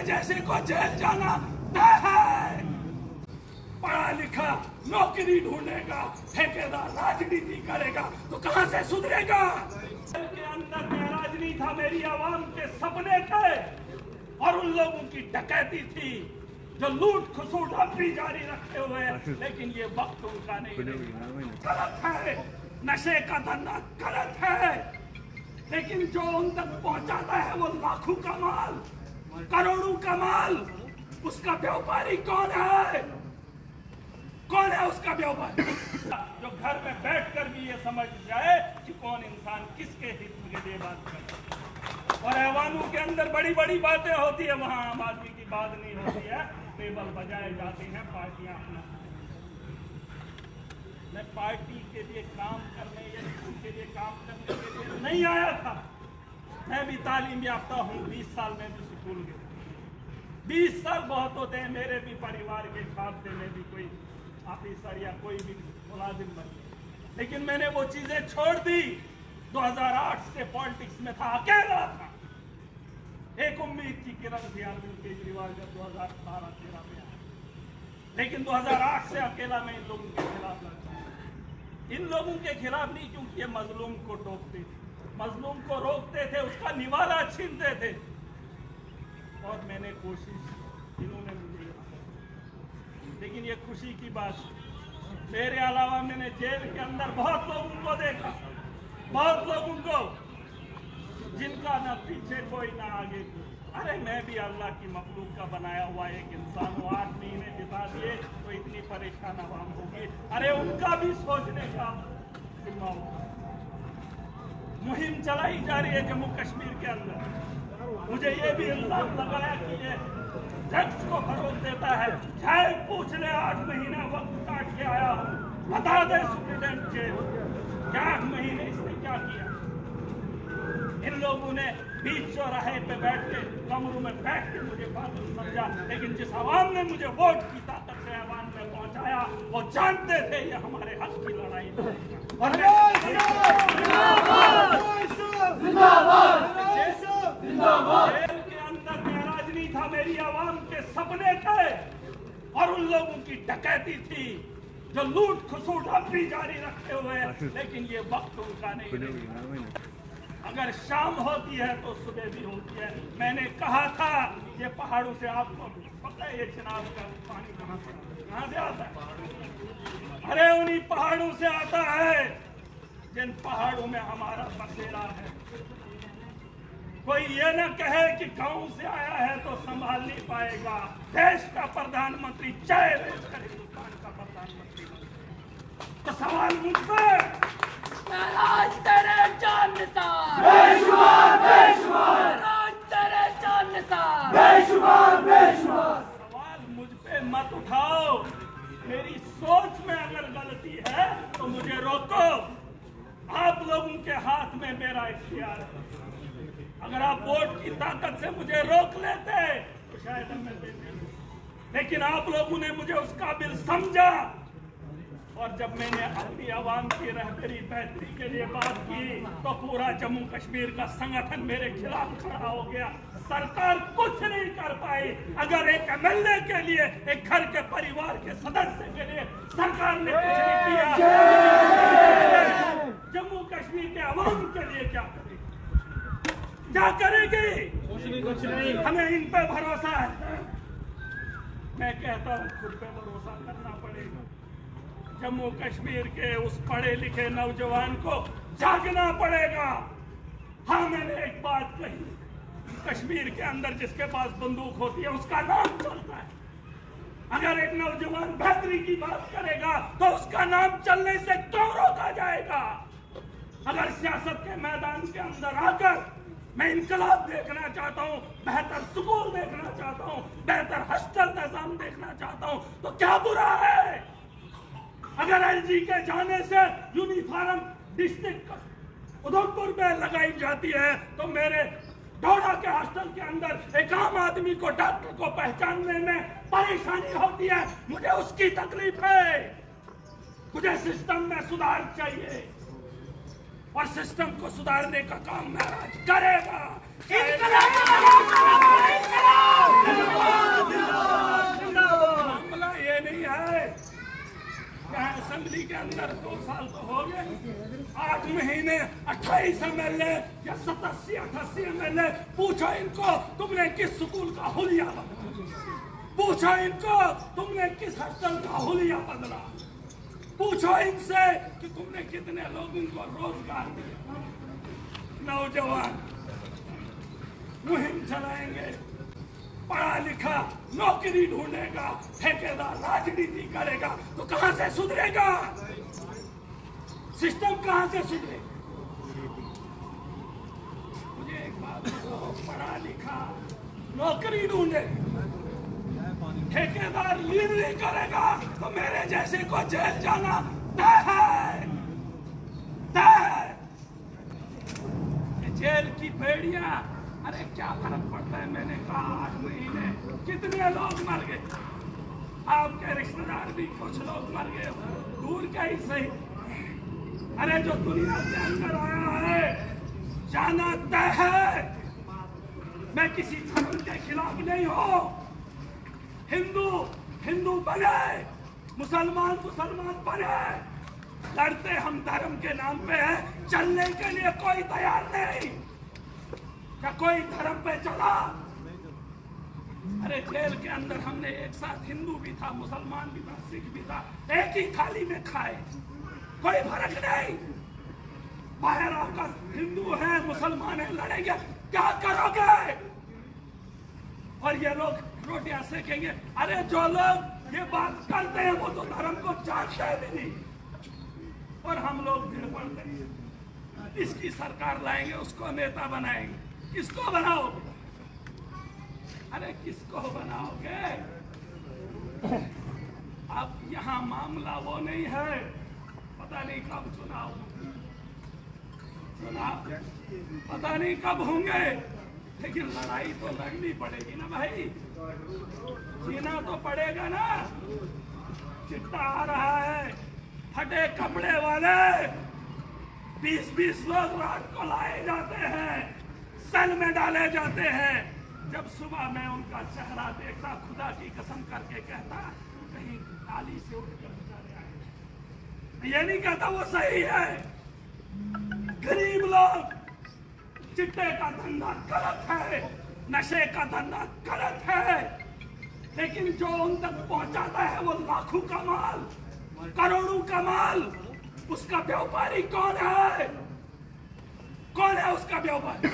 जैसे को जेल जाना तय है। पढ़ा लिखा नौकरी ढूंढेगा, ठेकेदार राजनीति करेगा तो कहां से सुधरेगा। के अंदर महराज नहीं था, मेरी आवाम के सपने थे और उन लोगों की डकैती थी जो लूट खसूट अब भी जारी रखे हुए हैं, लेकिन ये वक्त उनका नहीं। गलत है, नशे का धंधा गलत है, लेकिन जो उन तक पहुंचाता है वो लाखों का माल, करोड़ों का माल, उसका व्यापारी कौन है? कौन है उसका व्यापारी? जो घर में बैठकर भी ये समझ जाए कि कौन इंसान किसके हित के लिए बात करे। और ऐवानों के अंदर बड़ी बड़ी बातें होती है, वहां आम आदमी की बात नहीं होती है, टेबल बजाए जाते हैं पार्टियां अपना। मैं पार्टी के लिए काम करने या किसी के लिए काम करने के लिए नहीं आया था। मैं भी तालीम याफ्ता हूँ, 20 साल में भी स्कूल गया। 20 साल बहुत होते हैं, मेरे भी परिवार के खाते में भी कोई ऑफिसर या कोई भी मुलाजिम बन गया, लेकिन मैंने वो चीजें छोड़ दी। 2008 से पॉलिटिक्स में था, अकेला था। एक उम्मीद की किरण थी अरविंद केजरीवाल जब 2012-13 में आया, लेकिन 2008 से अकेला मैं इन लोगों के खिलाफ लड़ता। इन लोगों के खिलाफ नहीं, क्योंकि ये मजलूम को टोकते थे, मजलूम को रोकते थे, उसका निवाला छीनते थे। और मैंने कोशिश, इन्होंने मुझे, लेकिन ये खुशी की बात, मेरे अलावा मैंने जेल के अंदर बहुत लोगों को देखा, बहुत लोगों को जिनका न पीछे कोई ना आगे कोई। अरे मैं भी अल्लाह की मखलूक का बनाया हुआ एक इंसान हूँ, 8 महीने बिता दिए तो इतनी परेशान आवाम होगी। अरे उनका भी सोचने का मुहिम चलाई जा रही है जम्मू कश्मीर के अंदर। मुझे ये भी इल्जाम लगाया कि ये ड्रग्स को फरोग देता है। शायद पूछ ले, 8 महीने वक्त काट के आया हूँ, बता दे सुप्रीडेंट के 8 महीने इसने क्या किया। इन लोगों ने बीच चौराहे पे बैठ के, कमरों में बैठ के मुझे पागल समझा, लेकिन जिस आवाम ने मुझे वोट की ताकत से आवाम में पहुंचाया, वो जानते थे ये हमारे हक की लड़ाई और जेल के अंदर महराज नहीं था, मेरी आवाम के सपने थे और उन लोगों की डकैती थी जो लूट खसूट अब भी जारी रखे हुए हैं, लेकिन ये वक्त उनका नहीं। अगर शाम होती है तो सुबह भी होती है। मैंने कहा था ये पहाड़ों से, आपको पता है ये चिनाब का पानी कहाँ से आता है? अरे उन्हीं पहाड़ों से आता है जिन पहाड़ों में हमारा बसेरा है। कोई ये न कहे कि गांव से आया है तो संभाल नहीं पाएगा। देश का प्रधानमंत्री, चाहे देश का हिंदुस्तान का प्रधानमंत्री, तो सवाल मुझसे महाराज तेरे जान निसार, बेशुमार बेशुमार, महाराज तेरे जान निसार, बेशुमार बेशुमार। सवाल मुझ पे मत उठाओ। मेरी सोच में अगर गलती है तो मुझे रोको। आप लोगों के हाथ में मेरा इख्तियार है। अगर आप वोट की ताकत से मुझे रोक लेते तो शायद मैं देते, लेकिन आप लोगों ने मुझे उस काबिल समझा। और जब मैंने अपनी आवाम की रहबरी बेहतरी के लिए बात की तो पूरा जम्मू कश्मीर का संगठन मेरे खिलाफ खड़ा हो गया। सरकार कुछ नहीं कर पाई। अगर एक एमएलए के लिए, एक घर के परिवार के सदस्य के लिए सरकार ने कुछ नहीं किया, जम्मू कश्मीर के आवाम के लिए क्या करेगी? क्या करेगी? कुछ नहीं। हमें इन पे भरोसा है। मैं कहता हूँ खुद पे भरोसा करना पड़ेगा। जम्मू कश्मीर के उस पढ़े लिखे नौजवान को जागना पड़ेगा। हाँ, मैंने एक बात कही, कश्मीर के अंदर जिसके पास बंदूक होती है उसका नाम चलता है। अगर एक नौजवान बेहतरी की बात करेगा तो उसका नाम चलने से क्यों रोका जाएगा? अगर सियासत के मैदान के अंदर आकर मैं इनकलाब देखना चाहता हूँ, बेहतर स्कूल देखना चाहता हूँ, बेहतर हॉस्टल निजाम देखना चाहता हूँ, तो क्या बुरा है? अगर एलजी के जाने से यूनिफॉर्म डिस्ट्रिक्ट उधमपुर में लगाई जाती है तो मेरे डोडा के हॉस्टल के अंदर एक आम आदमी को, डॉक्टर को पहचानने में परेशानी होती है। मुझे उसकी तकलीफ है। मुझे सिस्टम में सुधार चाहिए और सिस्टम को सुधारने का काम महराज करेगा। 23 MLA या 87-88 MLA, पूछो इनको तुमने किस स्कूल का हुलिया बदला, पूछो इनको तुमने किस हॉस्टल का हुलिया बदला, पूछो इनसे कि तुमने कितने लोगों को रोजगार दिया। नौजवान मुहिम चलाएंगे, पढ़ा लिखा नौकरी ढूंढेगा, ठेकेदार राजनीति करेगा तो कहां से सुधरेगा? सिस्टम कहां से सुधरेगा? मुझे एक बात बताओ, पढ़ा लिखा नौकरी ढूंढे, ठेकेदार लीडरी करेगा तो मेरे जैसे को जेल जाना तय है, तय है। जेल की बेड़ियां, अरे क्या फर्क पड़ता है? मैंने कहा 8 महीने कितने लोग मर गए, आपके रिश्तेदार भी कुछ लोग मर गए, दूर का ही सही। अरे जो दुनिया के अंदर आया है जाना तय है। मैं किसी धर्म के खिलाफ नहीं हूं। हिंदू हिंदू बने, मुसलमान मुसलमान बने, लड़ते हम धर्म के नाम पे है, चलने के लिए कोई तैयार नहीं। क्या कोई धर्म पे चला? अरे जेल के अंदर हमने एक साथ हिंदू भी था, मुसलमान भी था, सिख भी था, एक ही थाली में खाए, कोई फर्क नहीं। बाहर आकर हिंदू है मुसलमान है लड़ेंगे, क्या करोगे? और ये लोग रोटियां सेकेंगे। अरे जो लोग ये बात करते हैं वो तो धर्म को जानते भी नहीं, और हम लोग भीड़ पड़ते हैं। इसकी सरकार लाएंगे, उसको नेता बनाएंगे। किसको बनाओगे? अरे किसको बनाओगे? अब यहाँ मामला वो नहीं है, पता नहीं कब चुनाव पता नहीं कब होंगे, लेकिन लड़ाई तो लड़नी पड़ेगी ना भाई, जीना तो पड़ेगा ना। चिट्टा आ रहा है, फटे कपड़े वाले 20-20 लोग रात को लाए जाते हैं, सेल में डाले जाते हैं। जब सुबह मैं उनका चेहरा देखता, खुदा की कसम करके कहता कहीं नाली से उठकर चले आए। ये नहीं कहता वो सही है। गरीब लोग, चिट्टे का धंधा गलत है, नशे का धंधा गलत है, लेकिन जो उन तक पहुंचाता है वो लाखों का माल, करोड़ों का माल, उसका व्यापारी कौन है? कौन है उसका व्यापारी?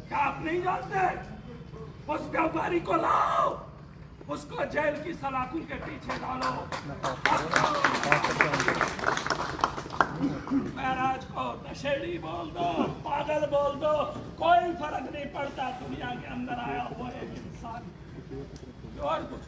क्या आप नहीं जानते? उस व्यापारी को लाओ, उसको जेल की सलाखों के पीछे डालो। महाराज को नशेड़ी बोल दो, पागल बोल दो, कोई फर्क नहीं पड़ता। दुनिया के अंदर आया हुआ एक इंसान और कुछ